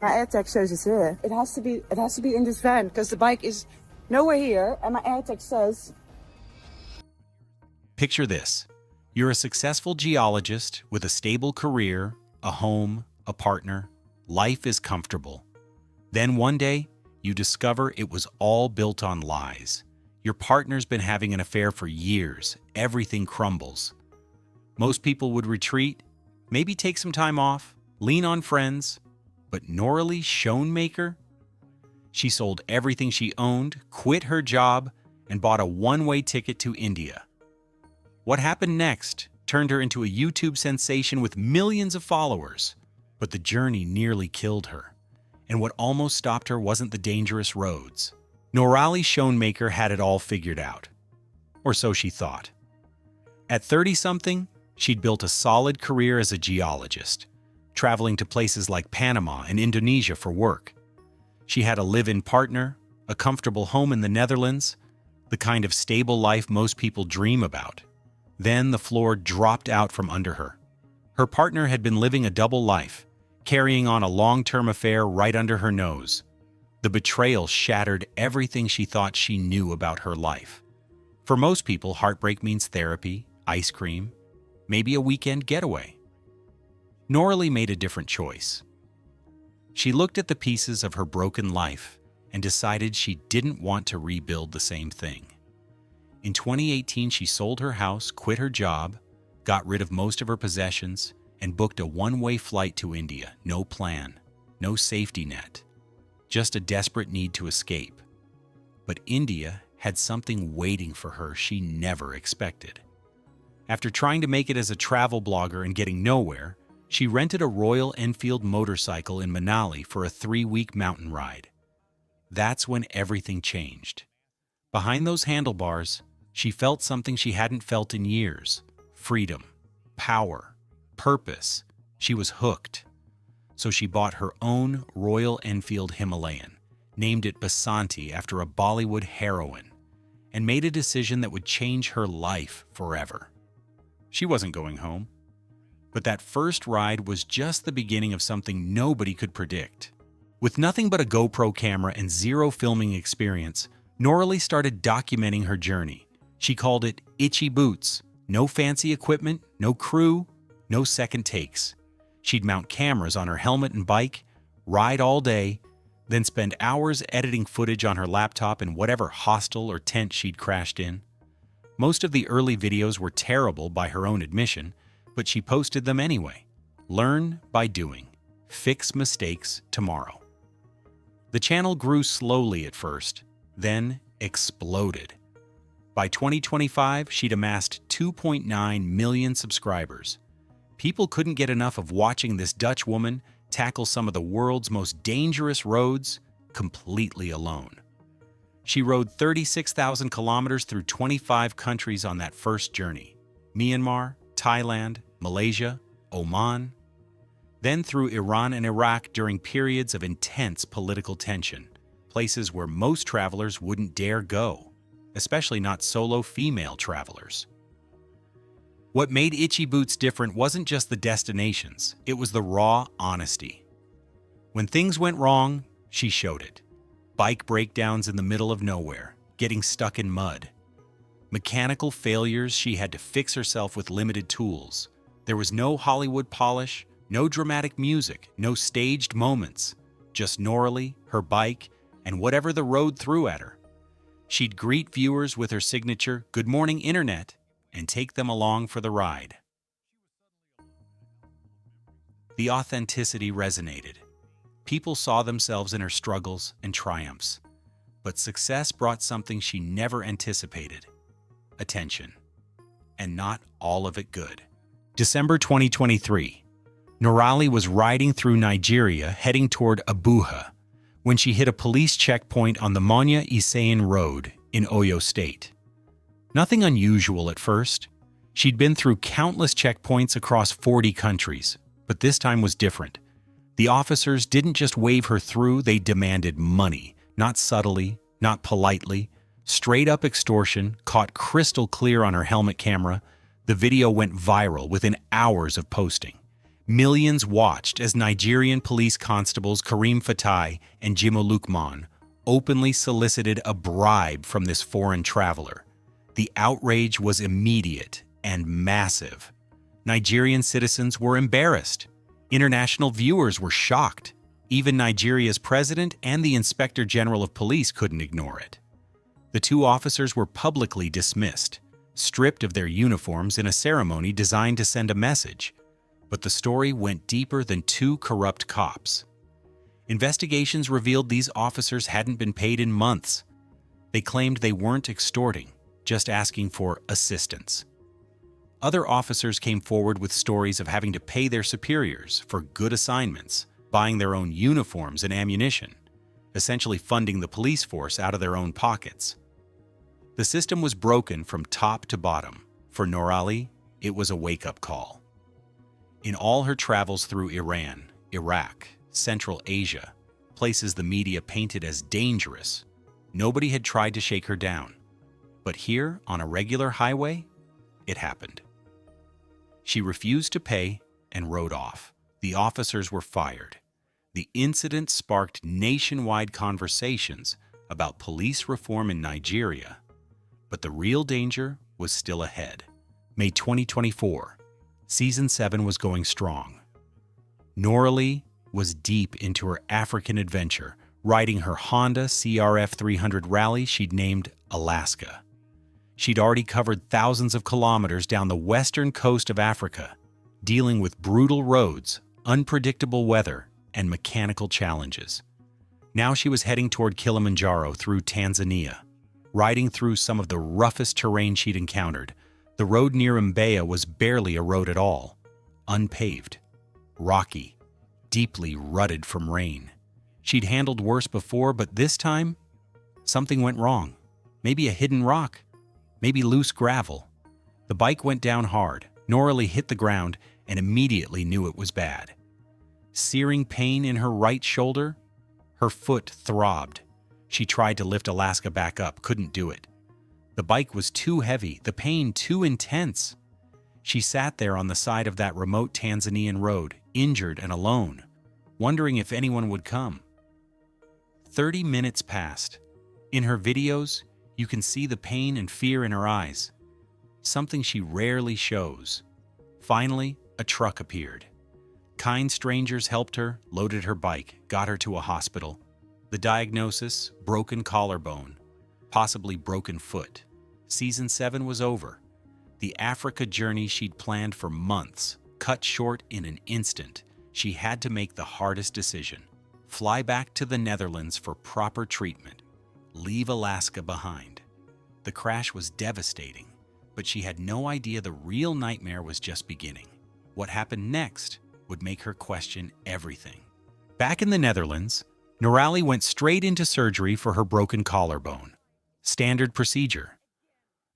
My AirTag says it's here. It has to be in this van because the bike is nowhere here and my AirTag says. Picture this. You're a successful geologist with a stable career, a home, a partner. Life is comfortable. Then one day, you discover it was all built on lies. Your partner's been having an affair for years. Everything crumbles. Most people would retreat, maybe take some time off, lean on friends. But Noraly Schoenmaker? She sold everything she owned, quit her job, and bought a one-way ticket to India. What happened next turned her into a YouTube sensation with millions of followers. But the journey nearly killed her. And what almost stopped her wasn't the dangerous roads. Noraly Schoenmaker had it all figured out. Or so she thought. At 30-something, she'd built a solid career as a geologist, traveling to places like Panama and Indonesia for work. She had a live-in partner, a comfortable home in the Netherlands, the kind of stable life most people dream about. Then the floor dropped out from under her. Her partner had been living a double life, carrying on a long-term affair right under her nose. The betrayal shattered everything she thought she knew about her life. For most people, heartbreak means therapy, ice cream, maybe a weekend getaway. Noraly made a different choice. She looked at the pieces of her broken life and decided she didn't want to rebuild the same thing. In 2018, she sold her house, quit her job, got rid of most of her possessions, and booked a one-way flight to India. No plan, no safety net, just a desperate need to escape. But India had something waiting for her she never expected. After trying to make it as a travel blogger and getting nowhere, she rented a Royal Enfield motorcycle in Manali for a 3-week mountain ride. That's when everything changed. Behind those handlebars, she felt something she hadn't felt in years: freedom, power, purpose. She was hooked. So she bought her own Royal Enfield Himalayan, named it Basanti after a Bollywood heroine, and made a decision that would change her life forever. She wasn't going home. But that first ride was just the beginning of something nobody could predict. With nothing but a GoPro camera and zero filming experience, Noraly started documenting her journey. She called it Itchy Boots. No fancy equipment, no crew, no second takes. She'd mount cameras on her helmet and bike, ride all day, then spend hours editing footage on her laptop in whatever hostel or tent she'd crashed in. Most of the early videos were terrible by her own admission, but she posted them anyway. Learn by doing. Fix mistakes tomorrow. The channel grew slowly at first, then exploded. By 2025, she'd amassed 2.9 million subscribers. People couldn't get enough of watching this Dutch woman tackle some of the world's most dangerous roads completely alone. She rode 36,000 kilometers through 25 countries on that first journey: Myanmar, Thailand, Malaysia, Oman, then through Iran and Iraq during periods of intense political tension, places where most travelers wouldn't dare go, especially not solo female travelers. What made Itchy Boots different wasn't just the destinations, it was the raw honesty. When things went wrong, she showed it. Bike breakdowns in the middle of nowhere, getting stuck in mud. Mechanical failures she had to fix herself with limited tools. There was no Hollywood polish, no dramatic music, no staged moments. Just Noraly, her bike, and whatever the road threw at her. She'd greet viewers with her signature "Good morning, Internet," and take them along for the ride. The authenticity resonated. People saw themselves in her struggles and triumphs. But success brought something she never anticipated: attention. And not all of it good. December 2023. Noraly was riding through Nigeria heading toward Abuja when she hit a police checkpoint on the Monya Isayin Road in Oyo State. Nothing unusual at first. She'd been through countless checkpoints across 40 countries, but this time was different. The officers didn't just wave her through, they demanded money, not subtly, not politely. Straight-up extortion, caught crystal clear on her helmet camera. The video went viral within hours of posting. Millions watched as Nigerian police constables Karim Fatai and Jimo Lukman openly solicited a bribe from this foreign traveler. The outrage was immediate and massive. Nigerian citizens were embarrassed. International viewers were shocked. Even Nigeria's president and the Inspector General of Police couldn't ignore it. The two officers were publicly dismissed, stripped of their uniforms in a ceremony designed to send a message. But the story went deeper than two corrupt cops. Investigations revealed these officers hadn't been paid in months. They claimed they weren't extorting, just asking for assistance. Other officers came forward with stories of having to pay their superiors for good assignments, buying their own uniforms and ammunition, essentially funding the police force out of their own pockets. The system was broken from top to bottom. For Noraly, it was a wake-up call. In all her travels through Iran, Iraq, Central Asia, places the media painted as dangerous, nobody had tried to shake her down. But here, on a regular highway, it happened. She refused to pay and rode off. The officers were fired. The incident sparked nationwide conversations about police reform in Nigeria, but the real danger was still ahead. May 2024, Season 7 was going strong. Noraly was deep into her African adventure, riding her Honda CRF 300 rally she'd named Alaska. She'd already covered thousands of kilometers down the western coast of Africa, dealing with brutal roads, unpredictable weather, and mechanical challenges. Now she was heading toward Kilimanjaro through Tanzania, riding through some of the roughest terrain she'd encountered. The road near Mbeya was barely a road at all, unpaved, rocky, deeply rutted from rain. She'd handled worse before, but this time, something went wrong. Maybe a hidden rock, maybe loose gravel. The bike went down hard. Noraly hit the ground and immediately knew it was bad. Searing pain in her right shoulder, her foot throbbed. She tried to lift Alaska back up, couldn't do it. The bike was too heavy, the pain too intense. She sat there on the side of that remote Tanzanian road, injured and alone, wondering if anyone would come. 30 minutes passed. In her videos, you can see the pain and fear in her eyes, something she rarely shows. Finally, a truck appeared. Kind strangers helped her, loaded her bike, got her to a hospital. The diagnosis, broken collarbone, possibly broken foot. Season 7 was over. The Africa journey she'd planned for months, cut short in an instant. She had to make the hardest decision. Fly back to the Netherlands for proper treatment. Leave Alaska behind. The crash was devastating, but she had no idea the real nightmare was just beginning. What happened next would make her question everything. Back in the Netherlands, Noraly went straight into surgery for her broken collarbone. Standard procedure.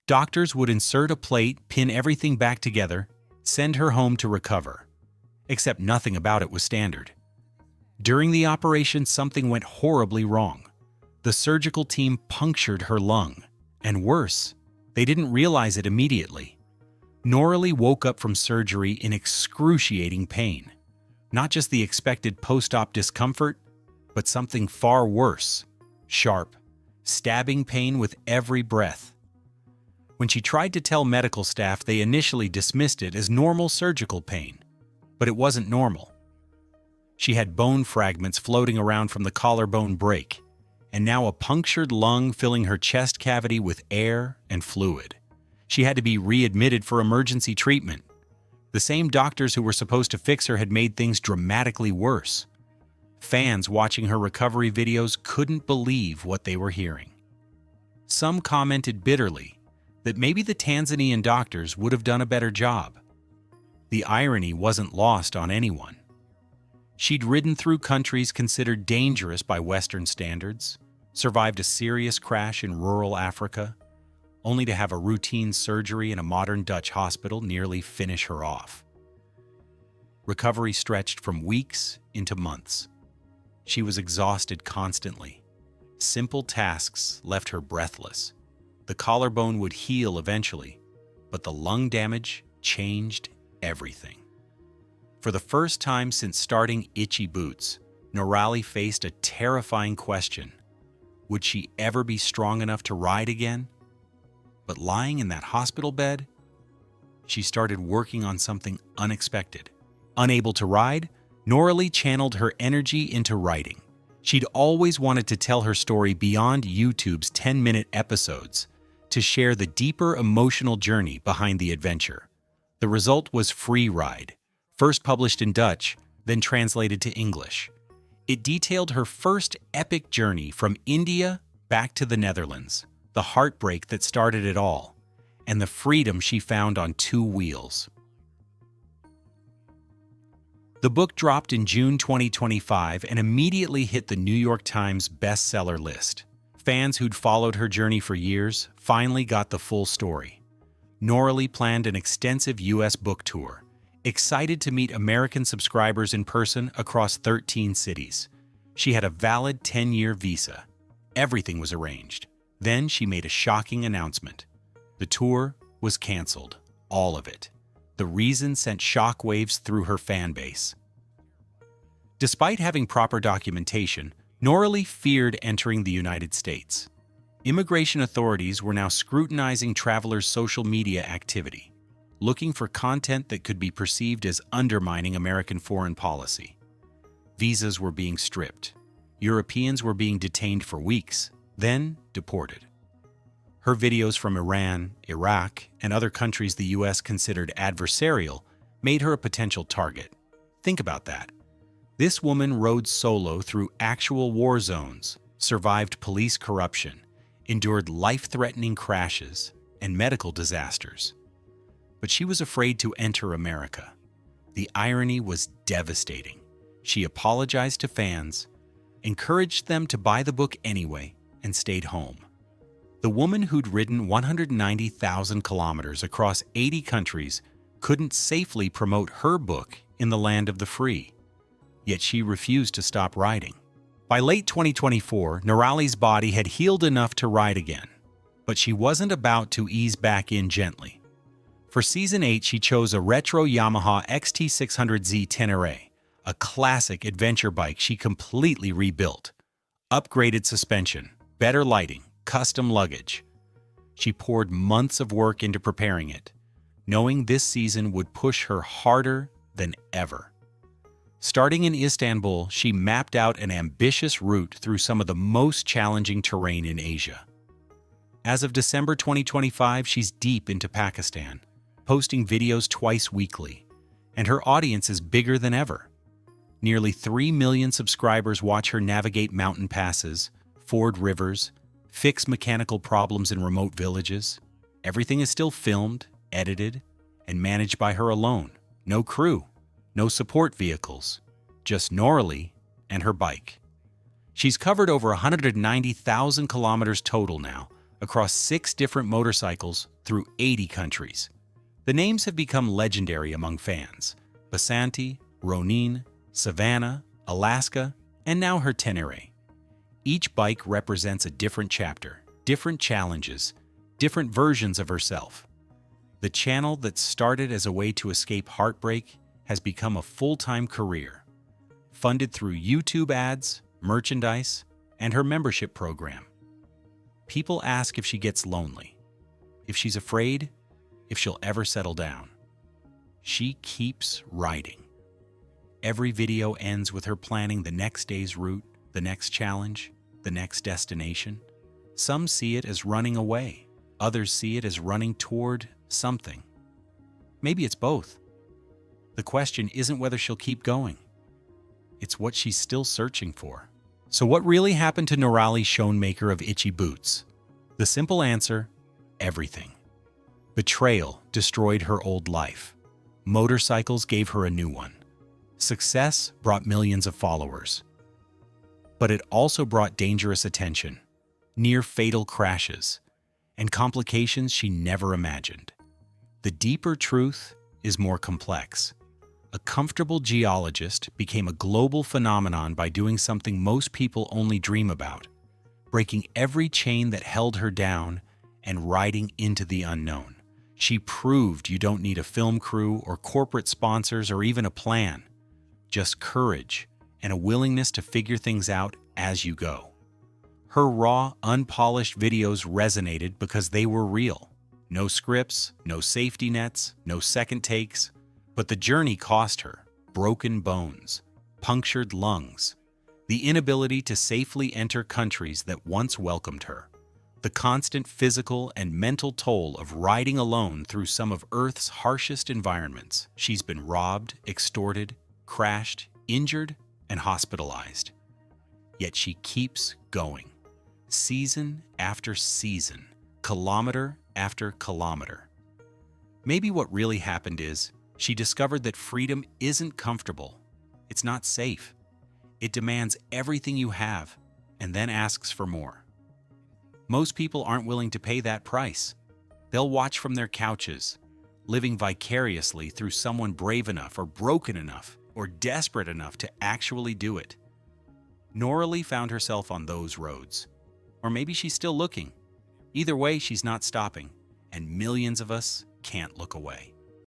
Doctors would insert a plate, pin everything back together, send her home to recover. Except nothing about it was standard. During the operation, something went horribly wrong. The surgical team punctured her lung. And worse, they didn't realize it immediately. Noraly woke up from surgery in excruciating pain. Not just the expected post-op discomfort, but something far worse. Sharp, stabbing pain with every breath. When she tried to tell medical staff, they initially dismissed it as normal surgical pain. But it wasn't normal. She had bone fragments floating around from the collarbone break, and now a punctured lung filling her chest cavity with air and fluid. She had to be readmitted for emergency treatment. The same doctors who were supposed to fix her had made things dramatically worse. Fans watching her recovery videos couldn't believe what they were hearing. Some commented bitterly that maybe the Tanzanian doctors would have done a better job. The irony wasn't lost on anyone. She'd ridden through countries considered dangerous by Western standards, survived a serious crash in rural Africa, only to have a routine surgery in a modern Dutch hospital nearly finish her off. Recovery stretched from weeks into months. She was exhausted constantly. Simple tasks left her breathless. The collarbone would heal eventually, but the lung damage changed everything. For the first time since starting Itchy Boots, Noraly faced a terrifying question. Would she ever be strong enough to ride again? But lying in that hospital bed, she started working on something unexpected. Unable to ride, Noraly channeled her energy into writing. She'd always wanted to tell her story beyond YouTube's 10-minute episodes, to share the deeper emotional journey behind the adventure. The result was Free Ride, first published in Dutch, then translated to English. It detailed her first epic journey from India back to the Netherlands, the heartbreak that started it all, and the freedom she found on two wheels. The book dropped in June 2025 and immediately hit the New York Times bestseller list. Fans who'd followed her journey for years finally got the full story. Noraly planned an extensive U.S. book tour, excited to meet American subscribers in person across 13 cities. She had a valid 10-year visa. Everything was arranged. Then she made a shocking announcement. The tour was canceled. All of it. The reason sent shockwaves through her fan base. Despite having proper documentation, Noraly feared entering the United States. Immigration authorities were now scrutinizing travelers' social media activity, looking for content that could be perceived as undermining American foreign policy. Visas were being stripped. Europeans were being detained for weeks, then deported. Her videos from Iran, Iraq, and other countries the U.S. considered adversarial made her a potential target. Think about that. This woman rode solo through actual war zones, survived police corruption, endured life-threatening crashes and medical disasters. But she was afraid to enter America. The irony was devastating. She apologized to fans, encouraged them to buy the book anyway, and stayed home. The woman who'd ridden 190,000 kilometers across 80 countries couldn't safely promote her book in the land of the free. Yet she refused to stop riding. By late 2024, Noraly's body had healed enough to ride again, but she wasn't about to ease back in gently. For Season 8, she chose a retro Yamaha XT600Z Tenere, a classic adventure bike she completely rebuilt. Upgraded suspension, better lighting, custom luggage. She poured months of work into preparing it, knowing this season would push her harder than ever. Starting in Istanbul, she mapped out an ambitious route through some of the most challenging terrain in Asia. As of December 2025, she's deep into Pakistan, posting videos twice weekly, and her audience is bigger than ever. Nearly 3 million subscribers watch her navigate mountain passes, ford rivers, fix mechanical problems in remote villages. Everything is still filmed, edited, and managed by her alone. No crew, no support vehicles, just Noraly and her bike. She's covered over 190,000 kilometers total now, across 6 different motorcycles through 80 countries. The names have become legendary among fans: Basanti, Ronin, Savannah, Alaska, and now her Tenere. Each bike represents a different chapter, different challenges, different versions of herself. The channel that started as a way to escape heartbreak has become a full-time career, funded through YouTube ads, merchandise, and her membership program. People ask if she gets lonely, if she's afraid, if she'll ever settle down. She keeps riding. Every video ends with her planning the next day's route, the next challenge, the next destination. Some see it as running away. Others see it as running toward something. Maybe it's both. The question isn't whether she'll keep going. It's what she's still searching for. So what really happened to Noraly Schoenmaker of Itchy Boots? The simple answer: everything. Betrayal destroyed her old life. Motorcycles gave her a new one. Success brought millions of followers. But it also brought dangerous attention, near-fatal crashes, and complications she never imagined. The deeper truth is more complex. A comfortable geologist became a global phenomenon by doing something most people only dream about: breaking every chain that held her down and riding into the unknown. She proved you don't need a film crew or corporate sponsors or even a plan. Just courage and a willingness to figure things out as you go. Her raw, unpolished videos resonated because they were real. No scripts, no safety nets, no second takes. But the journey cost her broken bones, punctured lungs, the inability to safely enter countries that once welcomed her, the constant physical and mental toll of riding alone through some of Earth's harshest environments. She's been robbed, extorted, crashed, injured, and hospitalized. Yet she keeps going, season after season, kilometer after kilometer. Maybe what really happened is she discovered that freedom isn't comfortable. It's not safe. It demands everything you have and then asks for more. Most people aren't willing to pay that price. They'll watch from their couches, living vicariously through someone brave enough or broken enough or desperate enough to actually do it. Noraly found herself on those roads. Or maybe she's still looking. Either way, she's not stopping, and millions of us can't look away.